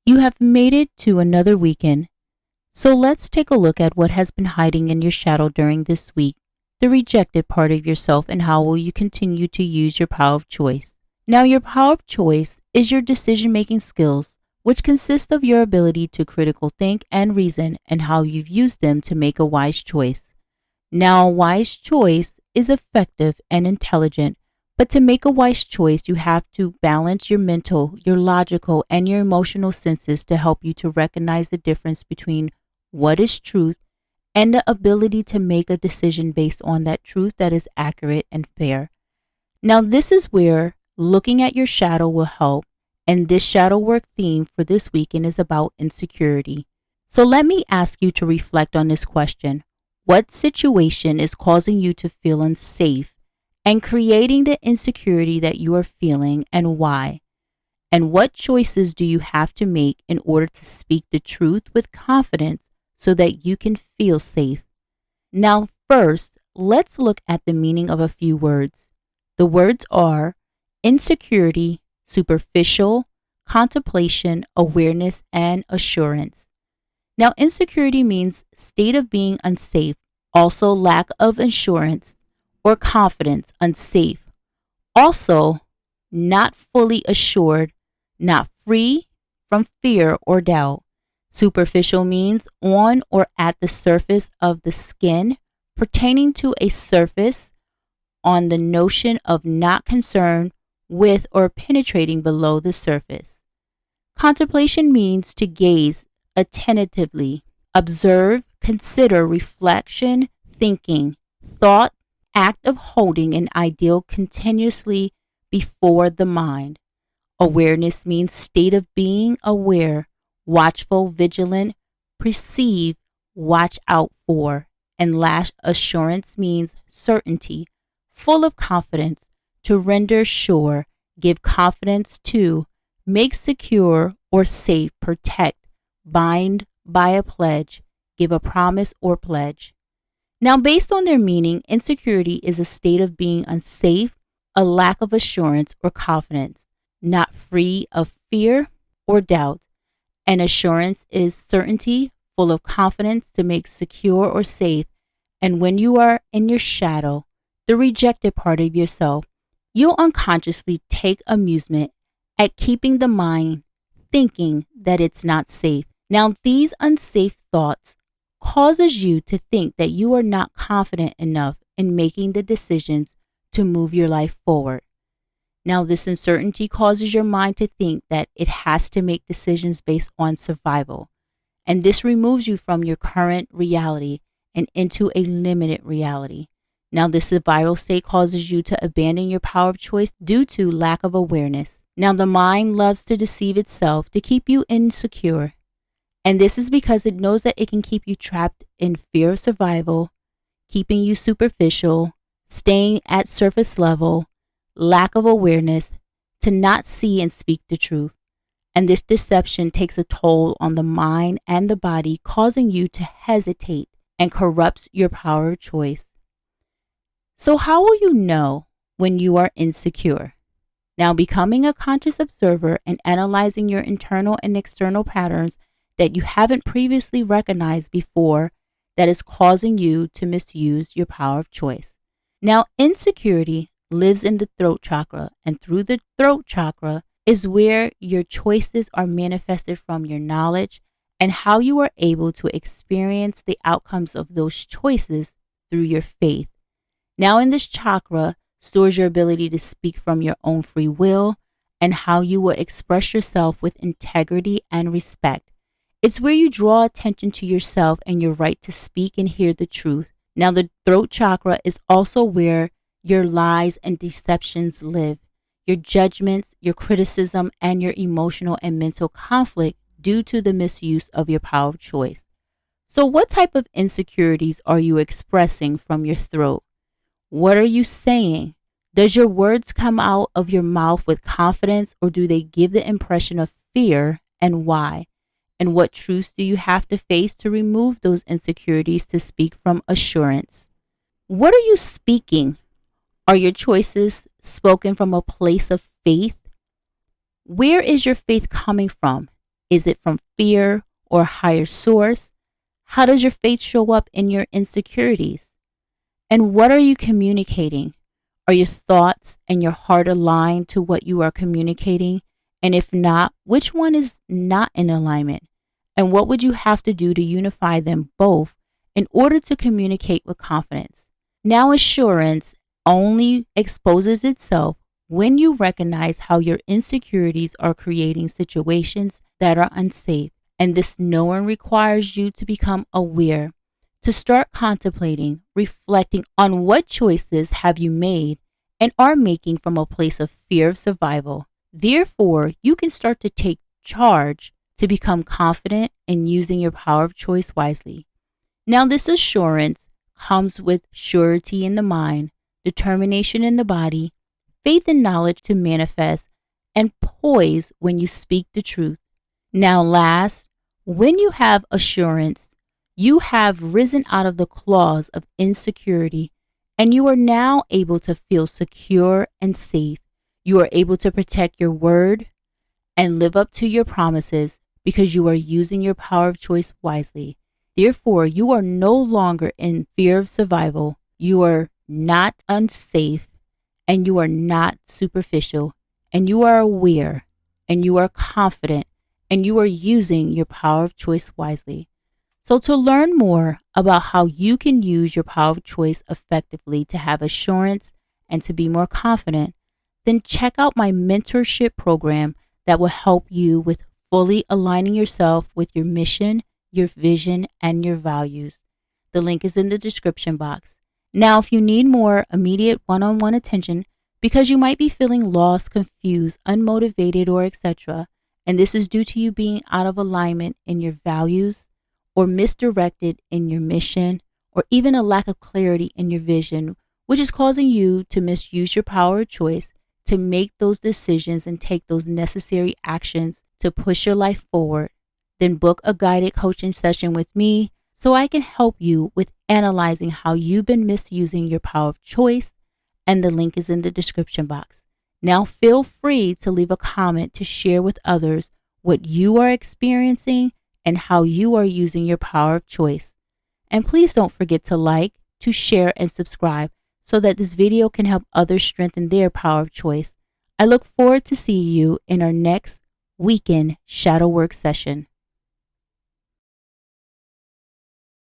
You have made it to another weekend. So let's take a look at what has been hiding in your shadow during this week, the rejected part of yourself, and how will you continue to use your power of choice. Now, your power of choice is your decision-making skills, which consist of your ability to critical think and reason and how you've used them to make a wise choice. Now, a wise choice is effective and intelligent, but to make a wise choice, you have to balance your mental, your logical, and your emotional senses to help you to recognize the difference between what is truth and the ability to make a decision based on that truth that is accurate and fair. Now, this is where looking at your shadow will help, and this shadow work theme for this weekend is about insecurity. So let me ask you to reflect on this question. What situation is causing you to feel unsafe and creating the insecurity that you are feeling, and why? And what choices do you have to make in order to speak the truth with confidence so that you can feel safe? Now, first, let's look at the meaning of a few words. The words are insecurity, superficial, contemplation, awareness, and assurance. Now, insecurity means state of being unsafe, also lack of assurance or confidence, unsafe. Also, not fully assured, not free from fear or doubt. Superficial means on or at the surface of the skin, pertaining to a surface on the notion of not concerned with or penetrating below the surface. Contemplation means to gaze attentively, observe, consider, reflection, thinking, thought, act of holding an ideal continuously before the mind. Awareness means state of being aware, watchful, vigilant, perceive, watch out for. And last, assurance means certainty, full of confidence, to render sure, give confidence to, make secure or safe, protect, bind by a pledge, give a promise or pledge. Now, based on their meaning, insecurity is a state of being unsafe, a lack of assurance or confidence, not free of fear or doubt. And assurance is certainty, full of confidence, to make secure or safe. And when you are in your shadow, the rejected part of yourself, you'll unconsciously take amusement at keeping the mind thinking that it's not safe. Now, these unsafe thoughts causes you to think that you are not confident enough in making the decisions to move your life forward. Now, this uncertainty causes your mind to think that it has to make decisions based on survival. And this removes you from your current reality and into a limited reality. Now, this survival state causes you to abandon your power of choice due to lack of awareness. Now, the mind loves to deceive itself to keep you insecure. And this is because it knows that it can keep you trapped in fear of survival, keeping you superficial, staying at surface level, lack of awareness, to not see and speak the truth. And this deception takes a toll on the mind and the body, causing you to hesitate and corrupts your power of choice. So how will you know when you are insecure? Now, becoming a conscious observer and analyzing your internal and external patterns that you haven't previously recognized before that is causing you to misuse your power of choice. Now, insecurity lives in the throat chakra, and through the throat chakra is where your choices are manifested from your knowledge and how you are able to experience the outcomes of those choices through your faith. Now, in this chakra stores your ability to speak from your own free will and how you will express yourself with integrity and respect. It's where you draw attention to yourself and your right to speak and hear the truth. Now, the throat chakra is also where your lies and deceptions live, your judgments, your criticism, and your emotional and mental conflict due to the misuse of your power of choice. So what type of insecurities are you expressing from your throat? What are you saying? Does your words come out of your mouth with confidence, or do they give the impression of fear, and why? And what truths do you have to face to remove those insecurities to speak from assurance? What are you speaking? Are your choices spoken from a place of faith? Where is your faith coming from? Is it from fear or a higher source? How does your faith show up in your insecurities? And what are you communicating? Are your thoughts and your heart aligned to what you are communicating? And if not, which one is not in alignment? And what would you have to do to unify them both in order to communicate with confidence? Now, assurance only exposes itself when you recognize how your insecurities are creating situations that are unsafe. And this knowing requires you to become aware, to start contemplating, reflecting on what choices have you made and are making from a place of fear of survival. Therefore, you can start to take charge to become confident in using your power of choice wisely. Now, this assurance comes with surety in the mind, determination in the body, faith and knowledge to manifest, and poise when you speak the truth. Now, last, when you have assurance, you have risen out of the claws of insecurity, and you are now able to feel secure and safe. You are able to protect your word and live up to your promises because you are using your power of choice wisely. Therefore, you are no longer in fear of survival. You are not unsafe, and you are not superficial, and you are aware, and you are confident, and you are using your power of choice wisely. So to learn more about how you can use your power of choice effectively to have assurance and to be more confident, then check out my mentorship program that will help you with fully aligning yourself with your mission, your vision, and your values. The link is in the description box. Now, if you need more immediate one-on-one attention because you might be feeling lost, confused, unmotivated, or etc., and this is due to you being out of alignment in your values or misdirected in your mission, or even a lack of clarity in your vision, which is causing you to misuse your power of choice to make those decisions and take those necessary actions to push your life forward, then book a guided coaching session with me so I can help you with analyzing how you've been misusing your power of choice, and the link is in the description box. Now feel free to leave a comment to share with others what you are experiencing and how you are using your power of choice. And please don't forget to like, to share, and subscribe so that this video can help others strengthen their power of choice. I look forward to seeing you in our next weekend shadow work session.